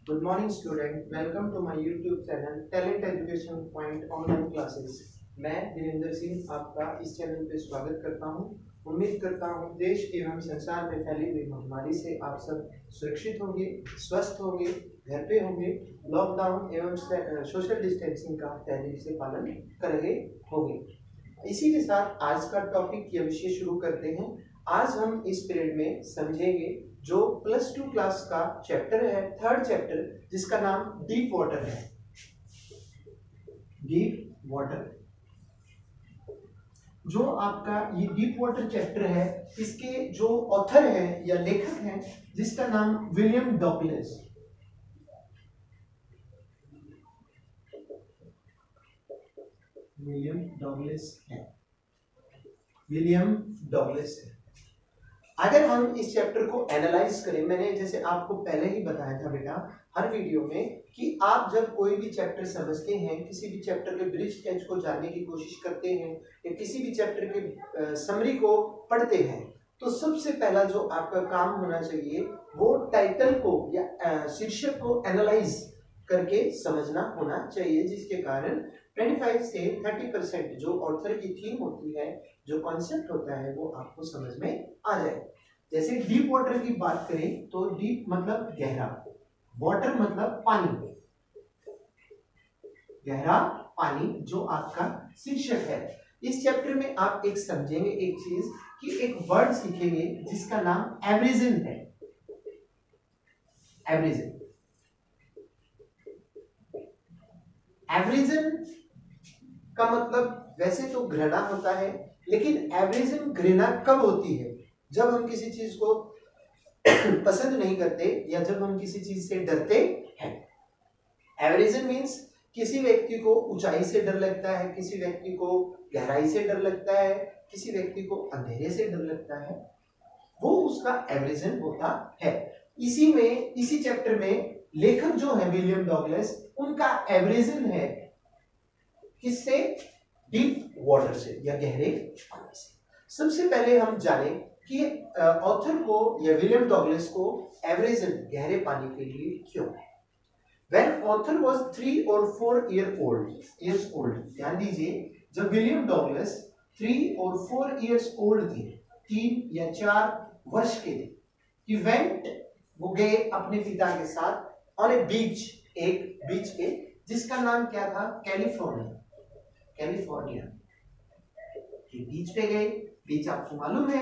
Good morning student, welcome to my YouTube channel talent education point online classes. मैं वीरेंद्र सिंह आपका इस channel पे स्वागत करता हूं। उम्मीद करता हूं देश एवं संसार में फैली हुई महामारी से आप सब सुरक्षित होंगे, स्वस्थ होंगे, घर पे होंगे, लॉकडाउन एवं सोशल डिस्टेंसिंग का तहरीर से पालन कर रहे होंगे। इसी के साथ आज का टॉपिक या विषय शुरू करते हैं। आज हम इस पीरियड में समझेंगे जो +2 क्लास का चैप्टर है, थर्ड चैप्टर, जिसका नाम डीप वाटर है। डीप वाटर जो आपका ये डीप वाटर चैप्टर है, इसके जो ऑथर है या लेखक हैं, जिसका नाम विलियम डॉगलस है। विलियम डॉगलस है। अगर हम इस चैप्टर को एनालाइज करें, मैंने जैसे आपको पहले ही बताया था बेटा हर वीडियो में कि आप जब कोई भी चैप्टर समझते हैं, किसी भी चैप्टर के ब्रीफ स्केच को जानने की कोशिश करते हैं या किसी भी चैप्टर के समरी को पढ़ते हैं, तो सबसे पहला जो आपका काम होना चाहिए वो टाइटल को या शीर्षक को एनालाइज करके समझना होना चाहिए, जिसके कारण 25 से 30% जो ऑथर की थीम होती है, जो कॉन्सेप्ट होता है, वो आपको समझ में आ जाए। जैसे डीप वाटर की बात करें तो डीप मतलब गहरा, वाटर मतलब पानी, गहरा पानी जो आपका शीर्षक है। इस चैप्टर में आप एक समझेंगे एक चीज कि एक वर्ड सीखेंगे जिसका नाम एवरेजन है। एवरेजन एवरेजन का मतलब वैसे तो घृणा होता है, लेकिन एवरेजन घृणा कब होती है? जब हम किसी चीज को पसंद नहीं करते या जब हम किसी चीज से डरते हैं। एवरेजन मीन्स किसी व्यक्ति को ऊंचाई से डर लगता है, किसी व्यक्ति को गहराई से डर लगता है, किसी व्यक्ति को अंधेरे से डर लगता है, वो उसका एवरेजन होता है। इसी चैप्टर में लेखक जो है विलियम डॉगलस, उनका एवरेजन है किससे? डीप वाटर से या गहरे पानी से। सबसे पहले हम जाने कि ऑथर को या विलियम डॉगलस को एवरेजन गहरे पानी के लिए क्यों है। When author was 3 or 4 years old, ध्यान दीजिए, जब विलियम डॉगलस 3 और 4 years old थे, 3 या 4 वर्ष के थे, he went, वो गए अपने पिता के साथ on a beach, एक बीच पे, जिसका नाम क्या था? कैलिफोर्निया। बीच पे गए। बीच आपको मालूम है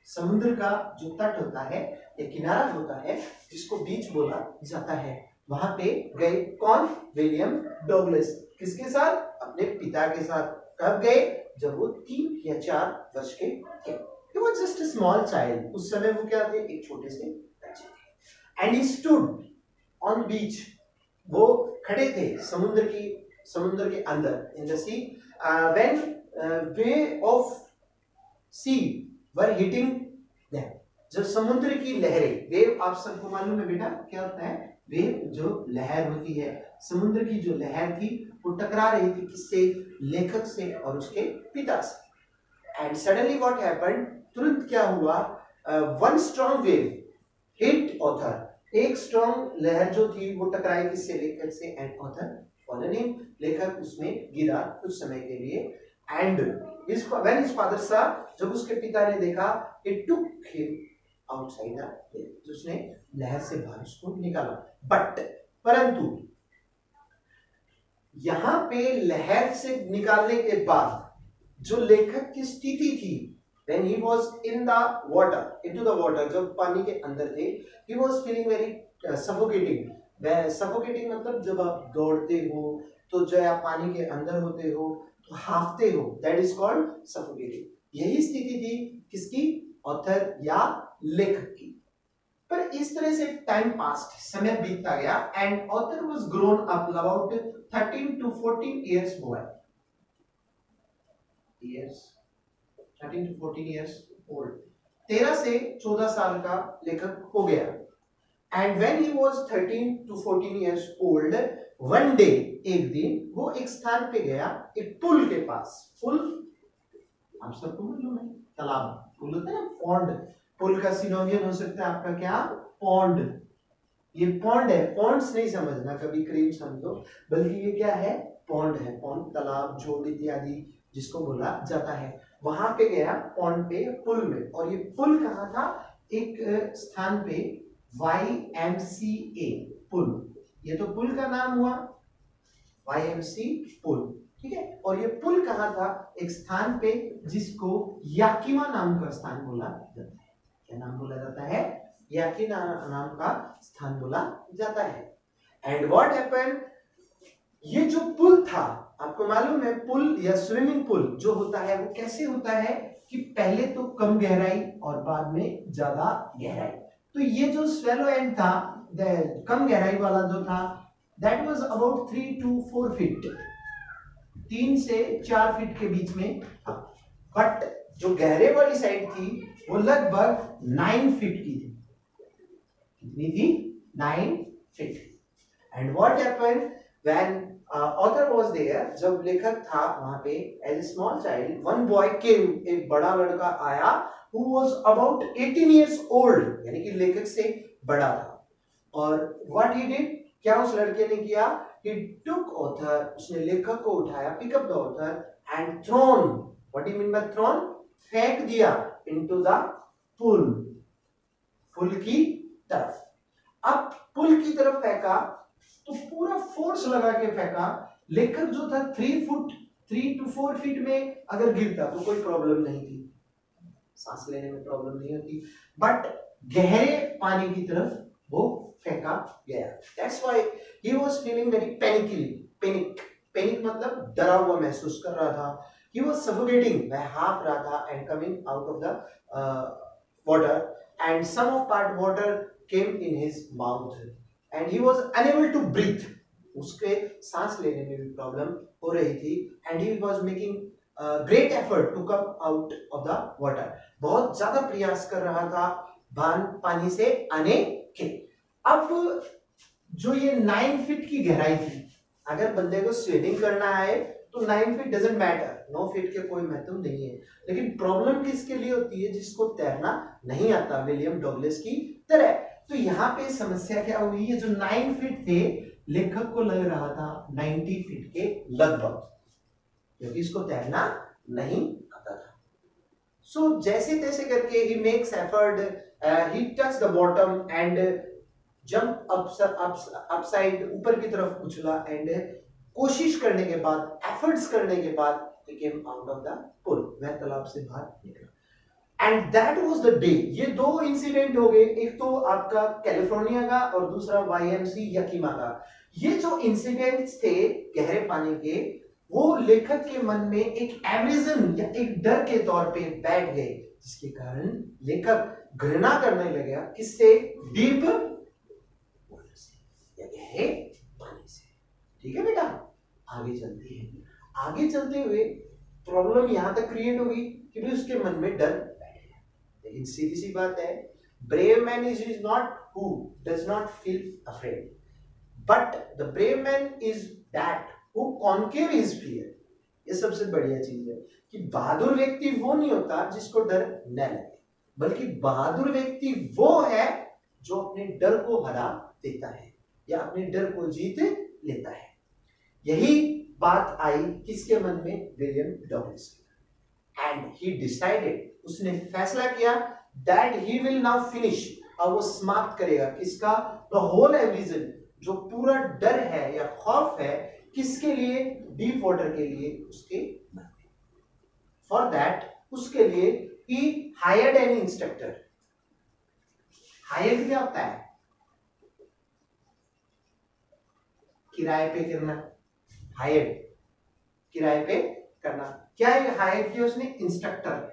समुद्र का जो तट होता है या किनारा होता है, जिसको बीच बोला जाता है, वहां पे गए। कौन? William Douglas. किसके साथ? अपने पिता के साथ। कब गए? जब वो 3 या 4 वर्ष के थे। He was just a small child. उस समय वो क्या थे? एक छोटे से बच्चे थे। And he stood on beach. वो खड़े थे समुद्र के अंदर, in the sea, when wave of sea were hitting them. जब समुद्र की लहरें, वेव आप सबको मालूम है बेटा क्या होता है? वेव जो लहर होती है, समुद्र की जो लहर थी वो टकरा रही थी किससे? लेखक से और उसके पिता से। एंड सडनली व्हाट हैपेंड, तुरंत क्या हुआ? One strong wave hit author, एक स्ट्रॉन्ग लहर जो थी वो टकराई किससे? लेखक से। एंड ऑथर फॉलन इन, लेखक उसमें गिरा कुछ समय के लिए। एंड व्हेन हिज फादर सा, जब उसके पिता ने देखा, it took him outside the wave, उसने लहर से बाहर उसको निकाला। बट परंतु यहां पे लहर से निकालने के बाद जो लेखक की स्थिति थी, when he was in the water, into the water, जब पानी के अंदर थे, he was feeling very suffocating. suffocating मतलब जब आप दौड़ते हो तो जब आप पानी के अंदर होते हो तो हाफते हो, that is called suffocating. यही स्थिति थी किसकी? ऑथर या लेखक की। पर इस तरह से टाइम पास्ट, समय बीतता गया, and author was grown up about 13 to 14 years boy. 13 to 14 years old, 13 से 14 साल का लेखक हो गया। And when he was 13 to 14 years old, one day, एक दिन वो एक स्थान पे गया, एक पुल के पास। पुल आप सबको मालूम है, तालाब, पुल होता है ना, पॉन्ड। पुल का सिनोनियम हो सकता है आपका क्या, पॉन्ड। ये पॉन्ड है, पॉन्ड्स नहीं समझना कभी क्रीम समझो, बल्कि ये क्या है, पॉन्ड है। पॉन्ड तालाब, झोड़ इत्यादि जिसको बोला जाता है। वहां पे गया पॉन्ड पे, पुल में। और ये पुल कहाँ था, एक स्थान पे, YMCA पुल। ये तो पुल का नाम हुआ, YMC पुल, ठीक है। और ये पुल कहाँ था, एक स्थान पे जिसको याकिमा नाम का स्थान बोला जाता है। क्या नाम बोला जाता है, याकिमा नाम का स्थान बोला जाता है। एंड व्हाट हैपेंड, ये जो पुल था, आपको मालूम है पुल या स्विमिंग पूल जो होता है वो कैसे होता है कि पहले तो कम गहराई और बाद में ज्यादा गहराई। तो ये जो स्वेलो एंड था, कम गहराई वाला जो था, that was about 3 to 4 feet, 3 से 4 फीट के बीच में था। बट जो गहरे वाली साइड थी वो लगभग 9 फीट की थी। कितनी थी, 9 feet. And what happened when author was there, जब लेखक था वहां पे, as a small child one boy came, एक बड़ा लड़का आया, who was about 18 years old, यानी कि लेखक से बड़ा था। और व्हाट ही डिड, क्या उस लड़के ने किया, he took author, उसने लेखक को उठाया, pick up the author and thrown, what do you mean by thrown, फेंक दिया into the pool, पुल की तरफ। अब पुल की तरफ फेंका तो पूरा फोर्स लगा के फेंका। लेखक जो था 3 to 4 फीट में अगर गिरता तो कोई प्रॉब्लम नहीं थी, सांस लेने में प्रॉब्लम नहीं होती, बट गहरे पानी की तरफ वो फेंका गया। That's why he was feeling very panic मतलब डरा हुआ महसूस कर रहा था। He was suffocating, वह हाँफ रहा था, and coming out of the water, and some of part water came in his mouth, and he was unable to breathe. उसके सांस लेने में भी प्रॉब्लम हो रही थी, and he was making great effort to come out of the water. बहुत ज्यादा प्रयास कर रहा था पानी से आने के। अब जो ये 9 फीट की गहराई थी, अगर बंदे को स्विमिंग करना है तो 9 फीट डजंट मैटर, 9 फीट के कोई महत्व नहीं है। लेकिन प्रॉब्लम किसके लिए होती है, जिसको तैरना नहीं आता, विलियम डगलस की तरह। तो यहाँ पे समस्या क्या हुई, ये जो 9 फीट थे, लेखक को लग रहा था 90 फीट के लगभग, क्योंकि इसको तैरना नहीं आता था। सो जैसे तैसे करके he makes effort, he touch the bottom and jump upside, ऊपर की तरफ उछला, एंड कोशिश करने के बाद, एफर्ट्स करने के बाद, he came out of the pool, वह तालाब से बाहर निकला। And that was the day. ये 2 इंसिडेंट हो गए, एक तो आपका कैलिफोर्निया का और दूसरा YMC याकिमा का। ये जो इंसिडेंट्स थे गहरे पानी के, वो लेखक के मन में एक एवरिजन या एक डर के तौर पे बैठ गए, जिसके कारण लेखक घृणा करने लगा किससे, डीप वाटर से या गहरे पानी से। ठीक है बेटा, आगे चलते हैं। आगे चलते हुए प्रॉब्लम यहां तक क्रिएट होगी कि भी उसके मन में डर बैठ गया। लेकिन सीधी सी बात है, brave man is not who does not feel afraid, but the brave man is that who conquer his fear. ये सबसे बढ़िया चीज है कि बहादुर व्यक्ति वो नहीं होता जिसको डर न लगे, बल्कि बहादुर व्यक्ति वो है जो अपने डर को हरा देता है या अपने डर को जीत लेता है। यही बात आई किसके मन में, विलियम डगलस के। एंड ही डिसाइडेड, उसने फैसला किया, that he will now finish, और वो समाप्त करेगा किसका, द होल एवरिजन, जो पूरा डर है या खौफ है, किसके लिए, डीप वाटर के लिए, उसके मन में। फॉर दैट, उसके लिए ही हायर्ड एन इंस्ट्रक्टर। हायर क्या होता है, किराए पे करना, हायर किराए पे करना। क्या है हायर किया उसने, इंस्ट्रक्टर।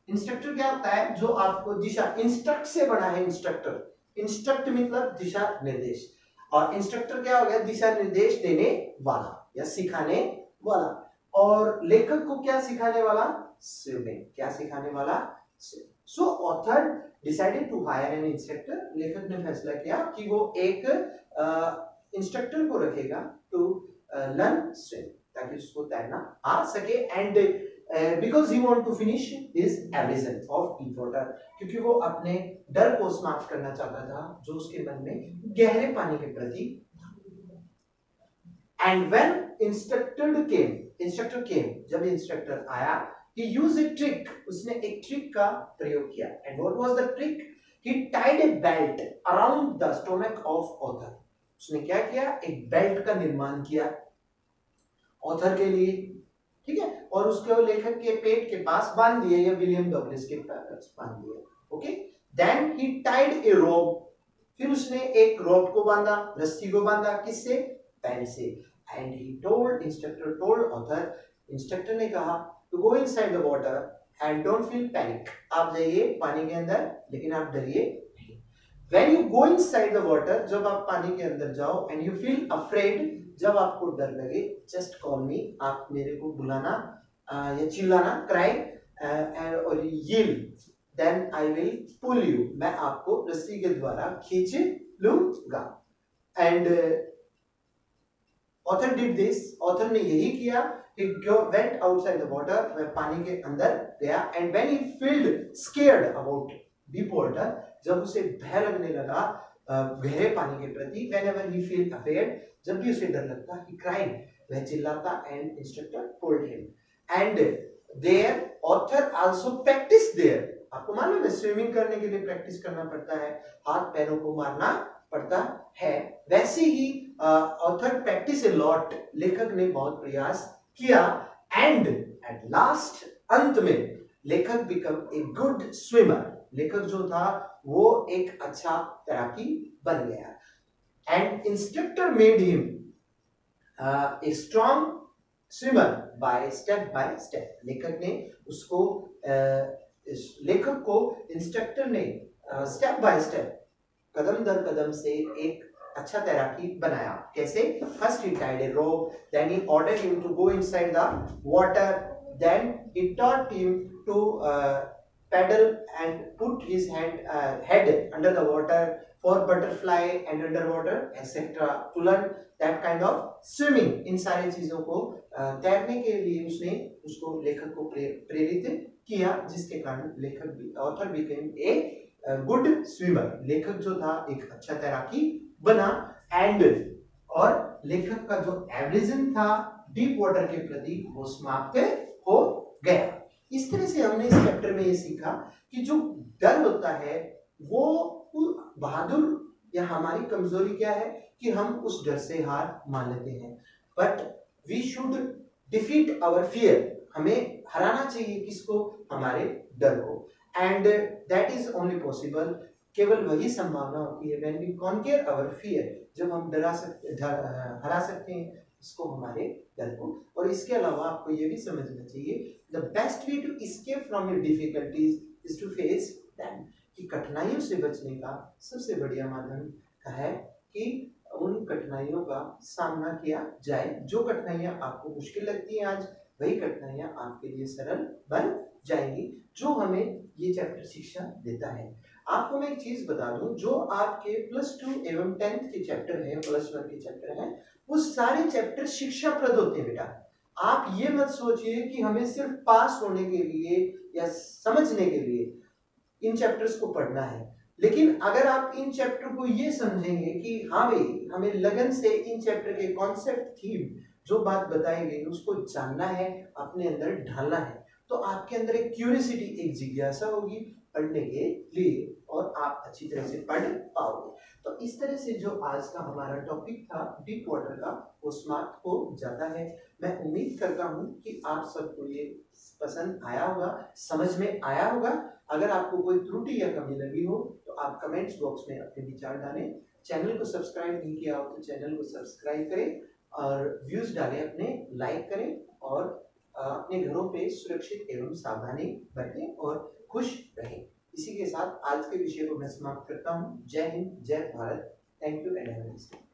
इंस्ट्रक्टर क्या होता है, जो आपको दिशा, इंस्ट्रक्ट से बना है इंस्ट्रक्टर। इंस्ट्रक्ट मतलब दिशा निर्देश, और इंस्ट्रक्टर क्या हो गया, दिशा निर्देश देने वाला या सिखाने वाला। और लेखक को क्या सिखाने वाला, स्विमिंग। क्या सिखाने वाला, swimming. So author decided to hire an instructor. लेखक ने फैसला किया कि वो एक इंस्ट्रक्टर को रखेगा टू लर्न स्विम, ताकि उसको तैरना आ सके। And because he want to finish his aversion of deep water, क्योंकि वो अपने डर को समाप्त करना चाहता था जो उसके मन में गहरे पानी के प्रति। एंड व्हेन इंस्ट्रक्टर केम, जब इंस्ट्रक्टर आया, he used a trick, उसने एक ट्रिक का प्रयोग किया। and what was the trick? he tied a belt around the stomach of author, उसने क्या किया, एक बेल्ट का निर्माण किया ऑथर के लिए, ठीक है, और उसको लेखक के पेट के पास बांध दिया या विलियम डगलस के पास बांध दिया। Okay, then he tied a रोप, फिर उसने एक रोप को बांधा, रस्सी को बांधा, किससे, बेल्ट से। And he told, instructor told author, instructor ने कहा to go inside the water and don't feel panic, आप जाइए पानी के अंदर लेकिन आप डरिए नहीं। When you go inside the water, जब आप पानी के अंदर जाओ, एंड यू फील अफ्रेड, जब आपको डर लगे, जस्ट कॉल मी, आप मेरे को बुलाना या चिल्लाना, क्राई और yell, then I will pull you, मैं आपको रस्सी के द्वारा खींच लूंगा। And author did this, author ने यही किया, he went outside the water, वह पानी के अंदर गया। and when he felt scared about deep water, जब उसे भय लगने लगा गहरे पानी के प्रति, whenever he feel afraid, जब भी उसे डर लगता, he cried, वह चिल्लाता, and instructor told him, and there author also practiced there, आपको मालूम है स्विमिंग करने के लिए प्रैक्टिस करना पड़ता है, हाथ पैरों को मारना पड़ता है, वैसे ही ऑथर प्रैक्टिस ए लॉट, लेखक ने बहुत प्रयास किया। एंड एट लास्ट, अंत में लेखक बिकम ए गुड स्विमर, लेखक जो था वो एक अच्छा तैराकी बन गया। And instructor made him a strong swimmer by step, लेखक ने उसको लेखक को इंस्ट्रक्टर ने स्टेप बाय स्टेप, कदम दर कदम से एक अच्छा तैराकी बनाया। कैसे? First he tied a rope, then he ordered him to go inside the water, then he taught him to paddle and put his head under the water for butterfly and underwater etc. to learn that kind of swimming। इन सारी चीजों को तैरने के लिए उसने उसको लेखक को प्रेरित किया, जिसके कारण लेखक author became a good swimmer, लेखक जो था एक अच्छा तैराकी बना। एंड और लेखक का जो एवरेजन था डीप वाटर के प्रति वो समाप्त हो गया। इस तरह से हमने इस चैप्टर में ये सीखा कि जो डर होता है वो बहादुर या हमारी कमजोरी क्या है कि हम उस डर से हार मान लेते हैं, but we should defeat our fear, हमें हराना चाहिए किसको, हमारे डर को। And that is only possible, केवल वही संभावना होती है when we conquer our fear, जब हम हरा सकते हैं इसको, हमारे डर को। और इसके अलावा आपको ये भी समझना चाहिए the best way to escape from your difficulties is to face them, कि कठिनाइयों से बचने का सबसे बढ़िया माध्यम है कि उन कठिनाइयों का सामना किया जाए। जो कठिनाइयां आपको मुश्किल लगती हैं आज, वही कठिनाइयां आपके लिए सरल बन जाएंगी, जो हमें ये चैप्टर शिक्षा देता है। आपको मैं एक चीज बता दूं, जो आपके +2 एवं 10th के चैप्टर हैं, +1 के चैप्टर हैं, वो सारे चैप्टर शिक्षाप्रद होते हैं बेटा। आप ये मत सोचिए कि हमें सिर्फ पास होने के लिए या समझने के लिए इन चैप्टर्स को पढ़ना है, लेकिन अगर आप इन चैप्टर को ये समझेंगे कि हाँ भाई हमें लगन से इन चैप्टर के कॉन्सेप्ट, थीम, जो बात बताई गई उसको जानना है, अपने अंदर ढालना है, तो आपके अंदर एक क्यूरियोसिटी, एक जिज्ञासा होगी पढ़ने के लिए और आप अच्छी तरह से पढ़ पाओगे। तो इस तरह से जो आज का हमारा टॉपिक था डीप वाटर का, वो समाप्त हो जाता है। मैं उम्मीद करता हूँ कि आप सबको ये पसंद आया होगा, समझ में आया होगा। अगर आपको कोई त्रुटि या कमी लगी हो तो आप कमेंट्स बॉक्स में अपने विचार डालें। चैनल को सब्सक्राइब नहीं किया हो तो चैनल को सब्सक्राइब करें और व्यूज डालें, अपने लाइक करें और अपने घरों पे सुरक्षित एवं सावधानी बरतें और खुश रहें। इसी के साथ आज के विषय को मैं समाप्त करता हूँ। जय हिंद, जय Bharat. Thank you and have a nice day.